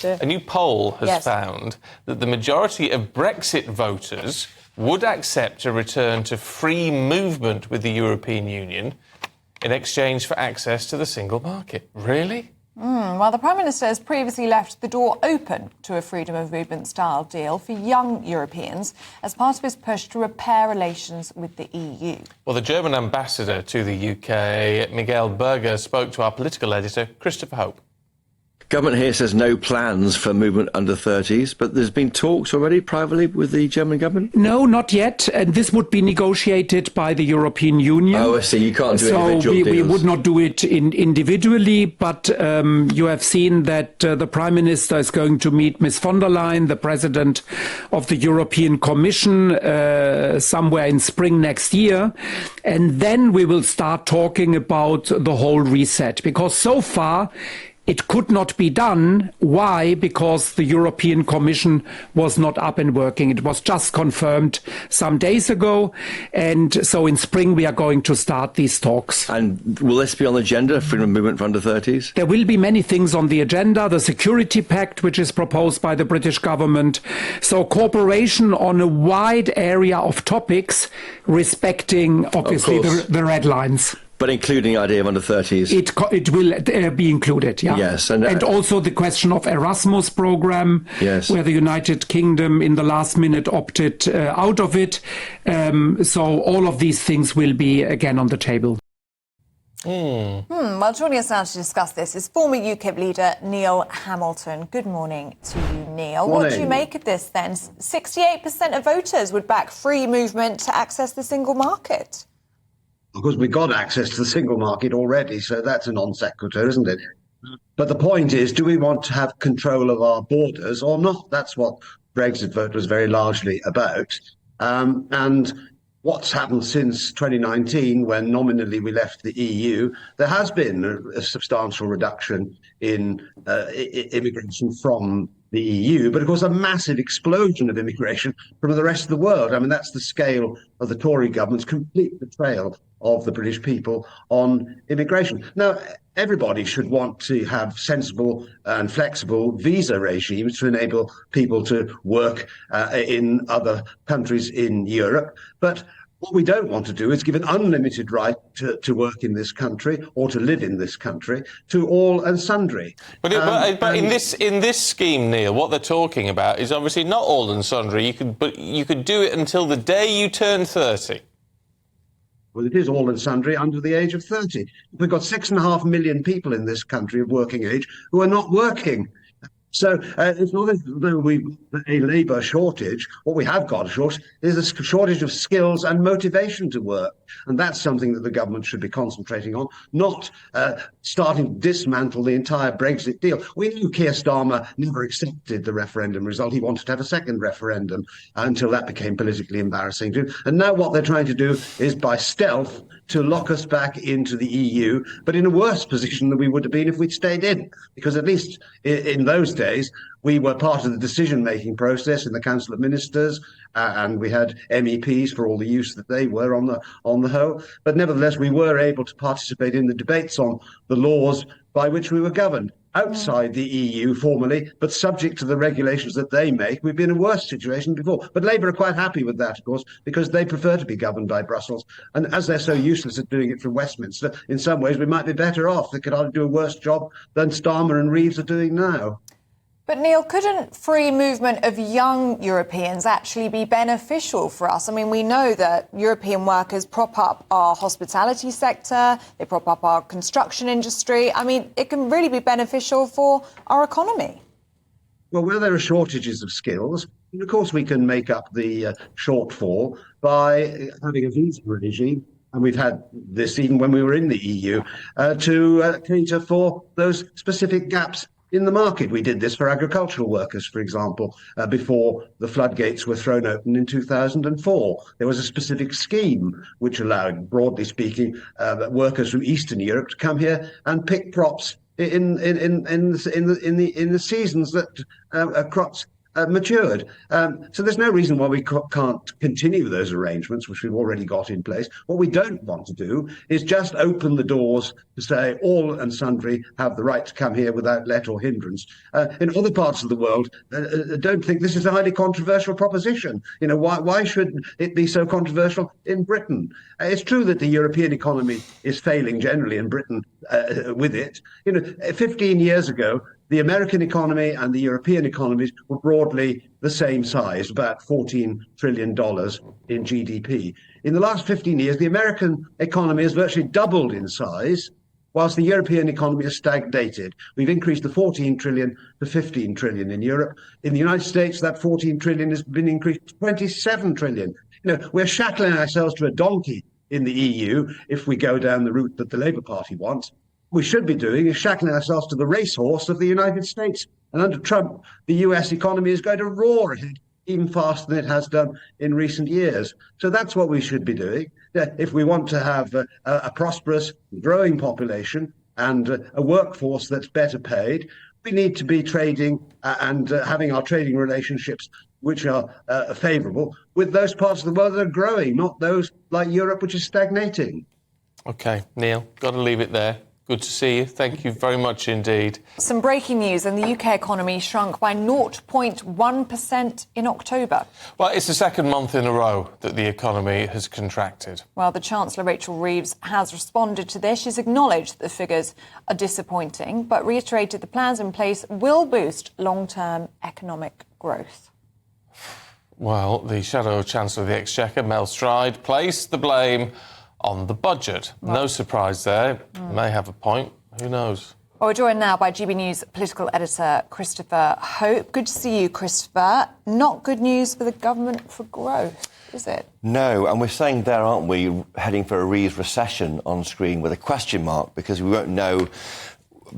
A new poll has found that the majority of Brexit voters would accept a return to free movement with the European Union in exchange for access to the single market. Really? Well, the Prime Minister has previously left the door open to a freedom of movement style deal for young Europeans as part of his push to repair relations with the EU. Well, the German ambassador to the UK, Miguel Berger, spoke to our political editor, Christopher Hope. Government here says no plans for movement under 30s, but there's been talks already privately with the German government? No, not yet. And this would be negotiated by the European Union. Oh, I see. You can't do individual deals. So we would not do it individually, but you have seen that the Prime Minister is going to meet Ms. von der Leyen, the President of the European Commission, somewhere in spring next year. And then we will start talking about the whole reset, because so far it could not be done. Why? Because the European Commission was not up and working. It was just confirmed some days ago. And so in spring we are going to start these talks. And will this be on the agenda, freedom of movement for under 30s? There will be many things on the agenda. The Security Pact, which is proposed by the British government. So cooperation on a wide area of topics, respecting obviously the red lines. But including the idea of under 30s? It will be included, yeah. Yes. And also the question of Erasmus program, yes, where the United Kingdom in the last minute opted out of it. So all of these things will be again on the table. Well, joining us now to discuss this is former UKIP leader Neil Hamilton. Good morning to you, Neil. Morning. What do you make of this then? 68% of voters would back free movement to access the single market. Of course, we got access to the single market already, so that's a non sequitur, isn't it? But the point is, do we want to have control of our borders or not? That's what Brexit vote was very largely about. And what's happened since 2019, when nominally we left the EU, there has been a substantial reduction in immigration from the EU, but of course a massive explosion of immigration from the rest of the world. I mean, that's the scale of the Tory government's complete betrayal of the British people on immigration. Now, everybody should want to have sensible and flexible visa regimes to enable people to work in other countries in Europe, but what we don't want to do is give an unlimited right to work in this country or to live in this country to all and sundry. But in this scheme, Neil, what they're talking about is obviously not all and sundry. You could do it until the day you turn 30. Well, it is all and sundry under the age of 30. We've got 6.5 million people in this country of working age who are not working. So it's not as though we've got a labour shortage. What we have got is a shortage of skills and motivation to work. And that's something that the government should be concentrating on, not starting to dismantle the entire Brexit deal. We knew Keir Starmer never accepted the referendum result. He wanted to have a second referendum until that became politically embarrassing to him. And now what they're trying to do is by stealth to lock us back into the EU, but in a worse position than we would have been if we'd stayed in, because at least in those days, we were part of the decision-making process in the Council of Ministers, and we had MEPs for all the use that they were on the whole. But nevertheless, we were able to participate in the debates on the laws by which we were governed. Outside the EU formally, but subject to the regulations that they make, we've been in a worse situation before. But Labour are quite happy with that, of course, because they prefer to be governed by Brussels. And as they're so useless at doing it from Westminster, in some ways we might be better off. They could either do a worse job than Starmer and Reeves are doing now. But Neil, couldn't free movement of young Europeans actually be beneficial for us? I mean, we know that European workers prop up our hospitality sector, they prop up our construction industry. I mean, it can really be beneficial for our economy. Well, where there are shortages of skills, of course we can make up the shortfall by having a visa regime. And we've had this even when we were in the EU, to cater for those specific gaps in the market. We did this for agricultural workers, for example, before the floodgates were thrown open in 2004. There was a specific scheme which allowed, broadly speaking, workers from Eastern Europe to come here and pick crops in the seasons that crops matured. So there's no reason why we can't continue those arrangements, which we've already got in place. What we don't want to do is just open the doors to say all and sundry have the right to come here without let or hindrance. In other parts of the world, don't think this is a highly controversial proposition. Why should it be so controversial in Britain? It's true that the European economy is failing generally, in Britain with it. 15 years ago, the American economy and the European economies were broadly the same size, about $14 trillion in GDP. In the last 15 years, the American economy has virtually doubled in size, whilst the European economy has stagnated. We've increased the 14 trillion to 15 trillion in Europe. In the United States, that 14 trillion has been increased to 27 trillion. We're shackling ourselves to a donkey in the EU if we go down the route that the Labour Party wants. We should be doing is shackling ourselves to the racehorse of the United States. And under Trump, the US economy is going to roar ahead even faster than it has done in recent years. So that's what we should be doing. If we want to have a prosperous, growing population and a workforce that's better paid, we need to be trading and having our trading relationships which are favourable with those parts of the world that are growing, not those like Europe, which is stagnating. OK, Neil, got to leave it there. Good to see you. Thank you very much indeed. Some breaking news, and the UK economy shrunk by 0.1% in October. Well, it's the second month in a row that the economy has contracted. Well, the Chancellor, Rachel Reeves, has responded to this. She's acknowledged that the figures are disappointing, but reiterated the plans in place will boost long-term economic growth. Well, the Shadow Chancellor of the Exchequer, Mel Stride, placed the blame on the budget. Right. No surprise there. May have a point. Who knows? Well, we're joined now by GB News political editor Christopher Hope. Good to see you, Christopher. Not good news for the government for growth, is it? No, and we're saying there, aren't we, heading for a Reeves recession on screen with a question mark, because we won't know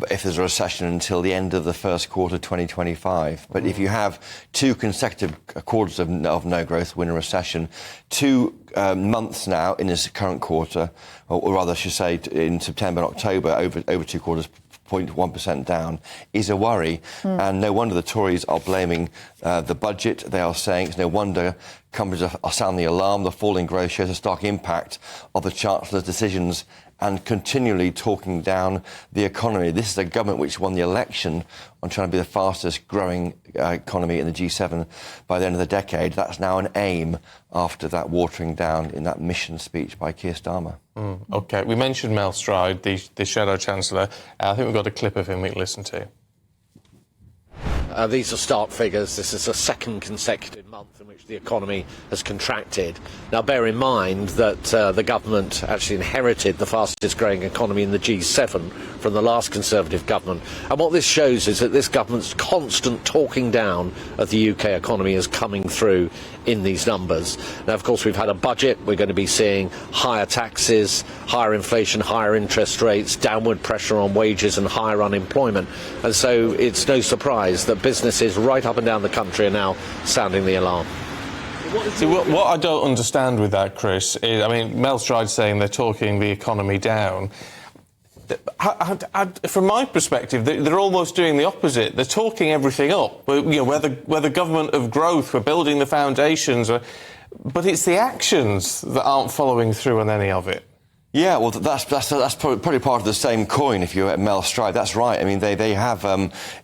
if there's a recession until the end of the first quarter 2025. But if you have two consecutive quarters of no growth, we're in a recession, 2 months now in this current quarter, or rather I should say in September and October, over 2 quarters, 0.1% down, is a worry. And no wonder the Tories are blaming the budget. They are saying it's no wonder companies are sounding the alarm. The falling growth shows a stark impact of the Chancellor's decisions and continually talking down the economy. This is a government which won the election on trying to be the fastest growing economy in the G7 by the end of the decade. That's now an aim after that watering down in that mission speech by Keir Starmer. OK, we mentioned Mel Stride, the Shadow Chancellor. I think we've got a clip of him we can listen to. These are stark figures. This is the second consecutive month in which the economy has contracted. Now, bear in mind that the government actually inherited the fastest growing economy in the G7 from the last Conservative government. And what this shows is that this government's constant talking down of the UK economy is coming through in these numbers. Now, of course, we've had a budget. We're going to be seeing higher taxes, higher inflation, higher interest rates, downward pressure on wages and higher unemployment. And so it's no surprise that businesses right up and down the country are now sounding the alarm. See, what I don't understand with that, Chris, is, I mean, Mel Stride's saying they're talking the economy down. From my perspective, they're almost doing the opposite. They're talking everything up. We're the government of growth. We're building the foundations. But it's the actions that aren't following through on any of it. Yeah, well, that's probably part of the same coin if you're at Mel Stride. That's right. I mean, they have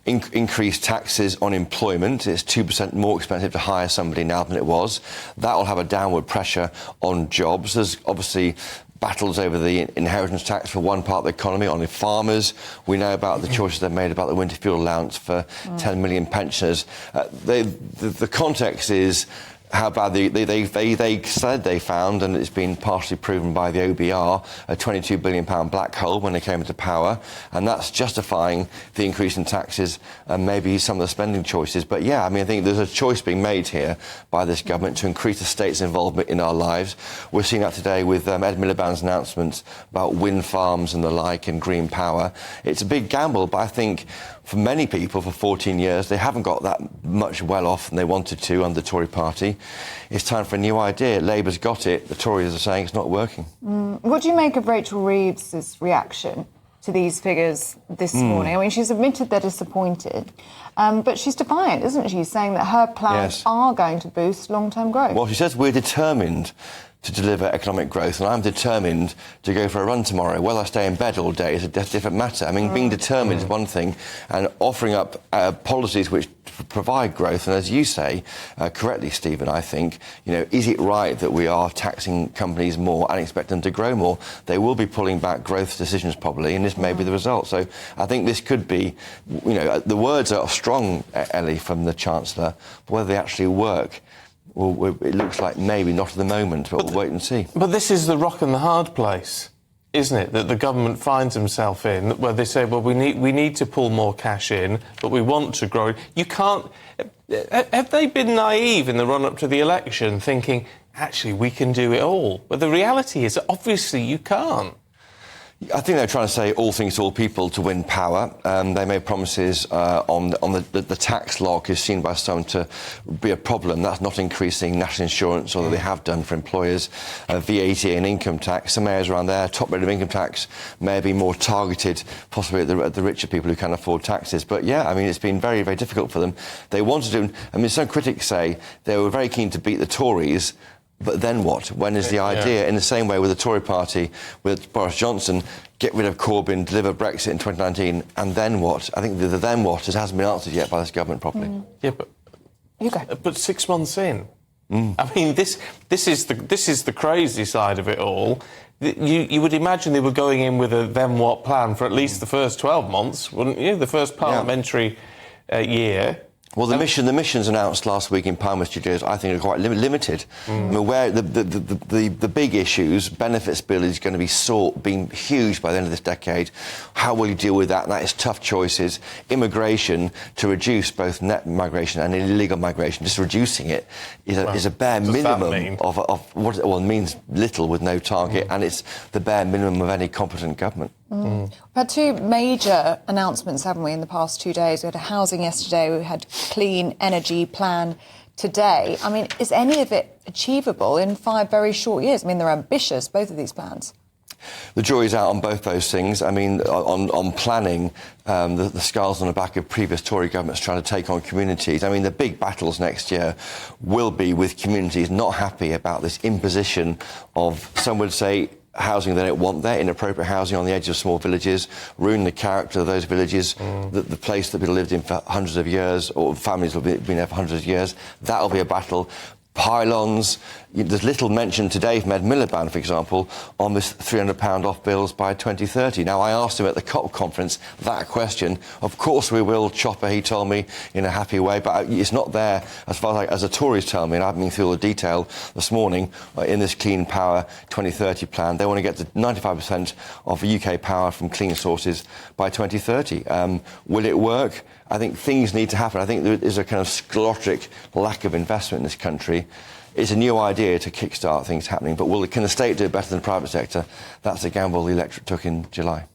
increased taxes on employment. It's 2% more expensive to hire somebody now than it was. That will have a downward pressure on jobs. There's obviously battles over the inheritance tax for one part of the economy, on the farmers. We know about the choices they've made about the winter fuel allowance for 10 million pensioners. The context is how bad they said they found, and it's been partially proven by the OBR, a £22 billion black hole when they came into power, and that's justifying the increase in taxes and maybe some of the spending choices. But yeah, I mean, I think there's a choice being made here by this government to increase the state's involvement in our lives. We're seeing that today with Ed Miliband's announcements about wind farms and the like and green power. It's a big gamble, but I think for many people, for 14 years, they haven't got that much well off than they wanted to under the Tory party. It's time for a new idea. Labour's got it. The Tories are saying it's not working. What do you make of Rachel Reeves' reaction to these figures this morning. I mean, she's admitted they're disappointed, but she's defiant, isn't she, saying that her plans are going to boost long-term growth? Well, she says we're determined to deliver economic growth, and I'm determined to go for a run tomorrow. Whether I stay in bed all day is a different matter. I mean, being determined is one thing, and offering up policies which provide growth. And as you say, correctly, Stephen, I think, is it right that we are taxing companies more and expect them to grow more? They will be pulling back growth decisions probably, and this may be the result. So I think this could be, the words are strong, Ellie, from the Chancellor, but whether they actually work, well, it looks like maybe not at the moment, but we'll wait and see. But this is the rock and the hard place, isn't it, that the government finds himself in, where they say, well, we need to pull more cash in, but we want to grow. You can't... Have they been naive in the run-up to the election, thinking, actually, we can do it all? But the reality is, obviously, you can't. I think they're trying to say all things to all people to win power. They made promises on the tax lock is seen by some to be a problem. That's not increasing national insurance, although they have done for employers. VAT and income tax, some areas around there, top rate of income tax may be more targeted, possibly at the richer people who can afford taxes. But yeah, I mean, it's been very, very difficult for them. They wanted to, I mean, some critics say they were very keen to beat the Tories. But then what? When is the idea? In the same way with the Tory party, with Boris Johnson, get rid of Corbyn, deliver Brexit in 2019, and then what? I think the then what hasn't been answered yet by this government properly. Yeah, but you go. But 6 months in, I mean, this is the crazy side of it all. You would imagine they were going in with a then what plan for at least the first 12 months, wouldn't you? The first parliamentary year. Well, the missions announced last week in Parliament Studios, I think, are quite limited. I mean, where the big issues, benefits bill is going to be being huge by the end of this decade. How will you deal with that? And that is tough choices. Immigration, to reduce both net migration and illegal migration, just reducing it is a bare minimum of what it means little with no target, and it's the bare minimum of any competent government. We've had two major announcements, haven't we, in the past 2 days? We had a housing yesterday, we had clean energy plan today. I mean, is any of it achievable in 5 very short years? I mean, they're ambitious, both of these plans. The jury's out on both those things. I mean, on planning, the scars on the back of previous Tory governments trying to take on communities. I mean, the big battles next year will be with communities not happy about this imposition of, some would say, housing they don't want there, inappropriate housing on the edge of small villages, ruin the character of those villages, the place that people lived in for hundreds of years, or families have been there for hundreds of years. That'll be a battle. Pylons, there's little mention today from Ed Miliband, for example, on this £300 off bills by 2030. Now, I asked him at the COP conference that question. Of course we will, Chopper, he told me in a happy way, but it's not there as far as the Tories tell me, and I've been through all the detail this morning in this Clean Power 2030 plan. They want to get to 95% of UK power from clean sources by 2030. Will it work? I think things need to happen. I think there is a kind of sclerotic lack of investment in this country. It's a new idea to kickstart things happening, but can the state do it better than the private sector? That's a gamble the electorate took in July.